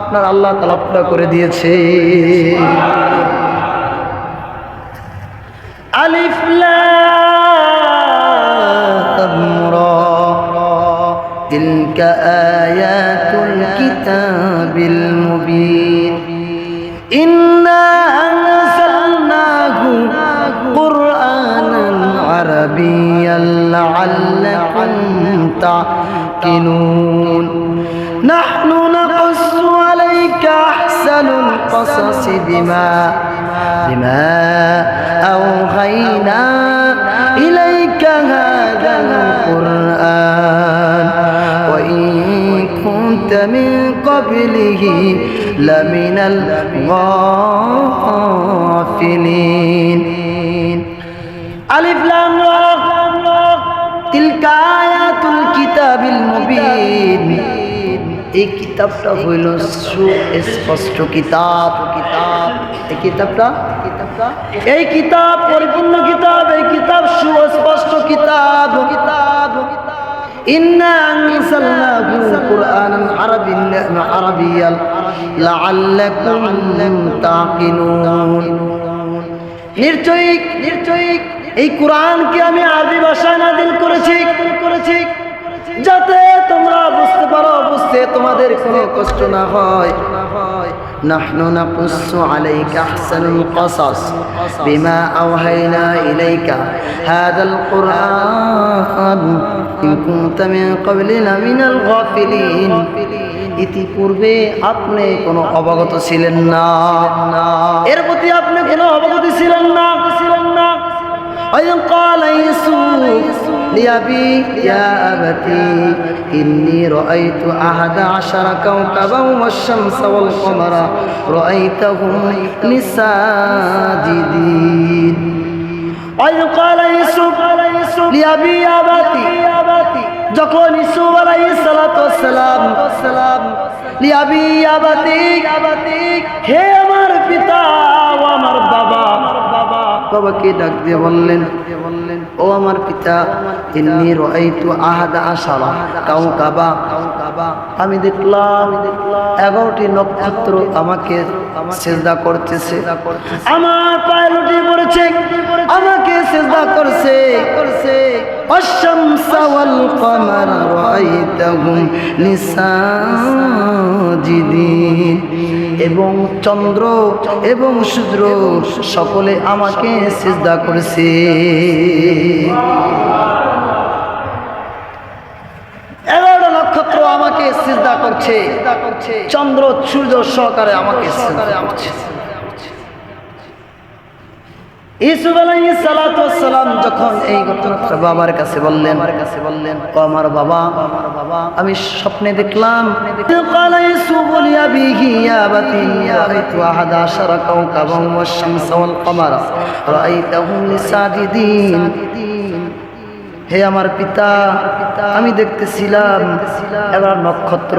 আপনার আল্লাহ তাআলা পুরা করে দিয়েছে। আলিফ লাম রা তিলকা আয়াতুল কিতাবিল মুবিন ইন্না আনজালনাহু কুরআনান আরাবিয়্যান লাআল্লাকুম তা'কিলুন নাহনু নাকুসু আলাইকা আহসানুল কসাসি বিমা আওহাইনা ইলাইকা হাযাল কুরআন ওয়া ইন কুনতা মিন ক্বাবলিহি লামিনাল গাফিলিন। আলিফ লাম রা তিলকা আয়াতুল কিতাবিল মুবিন। এই কিতাবটা হইল সুস্পষ্ট কিতাব। এই কিতাব পরিপূর্ণ কিতাব। এই কিতাব সুস্পষ্ট কিতাব। ইন্না আনজালনাহু কুরআনান আরাবিয়্যান লাআল্লাকুম তা'কিলুন। নিশ্চয়ই এই কোরআনকে আমি আরবি ভাষায় নাযিল করেছি যাতে তোমরা বুঝতে পারো, বুঝতে তোমাদের কোনো কষ্ট না হয়। নাহনু নাকুসু আলাইকা আহসানুল কসাস বিমা আওহাইনা ইলাইকা হাযাল কুরআন ইন কুনতা মিন ক্বাবলি লামিনাল গাফিলিন। ইতিপূর্বে আপনি কোনো অবগত ছিলেন না, এর প্রতি আপনি কোনো অবগত ছিলেন না। وإذ قال يوسف لأبيه يا أبتي إني رأيت 11 كوكبا والشمس والقمر رأيتهم لي ساجدين। وإذ قال يوسف لأبيه يا أبتي যখন ইউসুফ আলাইহিস সালাতু ওয়াস সালাম লিআবি ইয়া আবাতি হে আমার পিতা ও আমার বাবাকে ডাক দিয়ে বললেন, ও আমার পিতা, ইন্নী রাআইতু 11 কাওকাবা, আমি দেখলাম 11টি নক্ষত্র আমাকে সিজদা করতেছে, আমার পায়ে লুটিয়ে পড়েছে, আমাকে সিজদা করছে। والشمس والقمر رأيتهم لي ساجدين। এবং চন্দ্র এবং সূর্য সকলে আমাকে সিজদা করেছে। 11টা নক্ষত্র আমাকে সিজদা করছে, চন্দ্র সূর্য সহকারে আমাকে সিজদা করছে। ইউসুফ আলাইহিস সালাতু ওয়াস সালাম যখন এই ঘটনাটা বাবার কাছে বললেন, ও আমার বাবা, আমি স্বপ্নে দেখলাম। قال يوسف لأبيه يا أبتي رأيت 11 كوكبا والشمس والقمر رأيتهم لي ساجدين। হে আমার পিতা, আমি দেখতেছিলাম 11 নক্ষত্র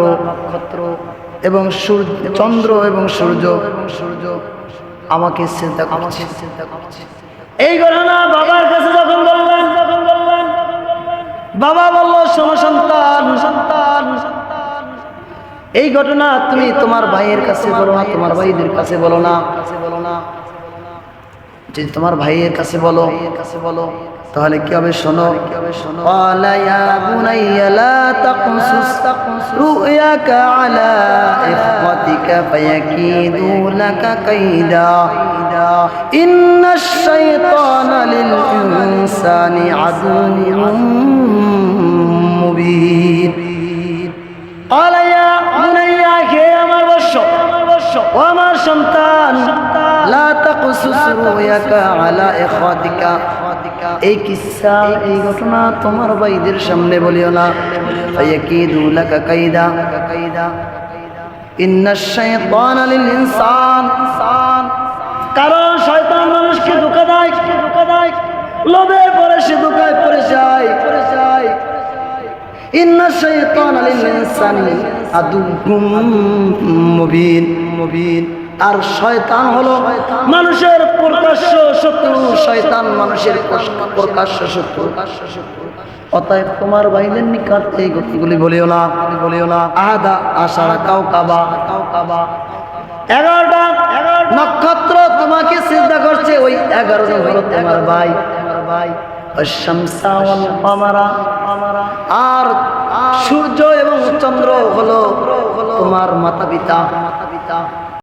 এবং চন্দ্র এবং সূর্য আমাকে চিন্তা করছে। এই ঘটনা বাবার কাছে যখন বললেন, বাবা বলল, শোনো সন্তান, এই ঘটনা তুমি তোমার ভাইয়ের কাছে বলো না, তোমার ভাইদের কাছে বলো না। যদি তোমার ভাইয়ের কাছে বলো তাহলে কি হবে শোনো। ক্বালা ইয়া বুনাইয়া লা তাকসুস রুয়াকা আলা ইখওয়াতিকা ফায়াকিদু লাকা কাইদা ইন্নাশ শাইতানা লিল ইনসানি আদুউম মুবিন। ক্বালা ইয়া বুনাইয়া, হে আমার বৎস, ও আমার সন্তান, লা তাকসুস রুয়াকা আলা ইখওয়াতিকা, এই কিসসা, এই ঘটনা তোমার ভাইদের সামনে বলিও না। ফায়াকিদু লাকা কাইদা ইন্নাশ শাইতানা লিল ইনসান, কারণ শয়তান মানুষকে ধোঁকা দেয়, লোভে পড়ে সে ধোঁকায় পড়ে যায়। ইন্নাশ শাইতানা লিল ইনসানি আদুউম মুবিন। আর শয়তান হলো মানুষের প্রকাশ্য শত্রু। শয়তান মানুষের প্রকাশ্য শত্রু। অতএব তোমার ভাইদের নিকট এই গতিগুলি বলিও না, বলিও না। আদা আশারা কাউকাবা, কাউকাবা 11টা নক্ষত্র তোমাকে সিজদা করছে, ওই 11 জন হলো তোমার ভাই, তোমার ভাই। আশ-শামসা ওয়াল কামারা, আর সূর্য এবং চন্দ্র হলো তোমার মাতা পিতা, মাতা পিতা।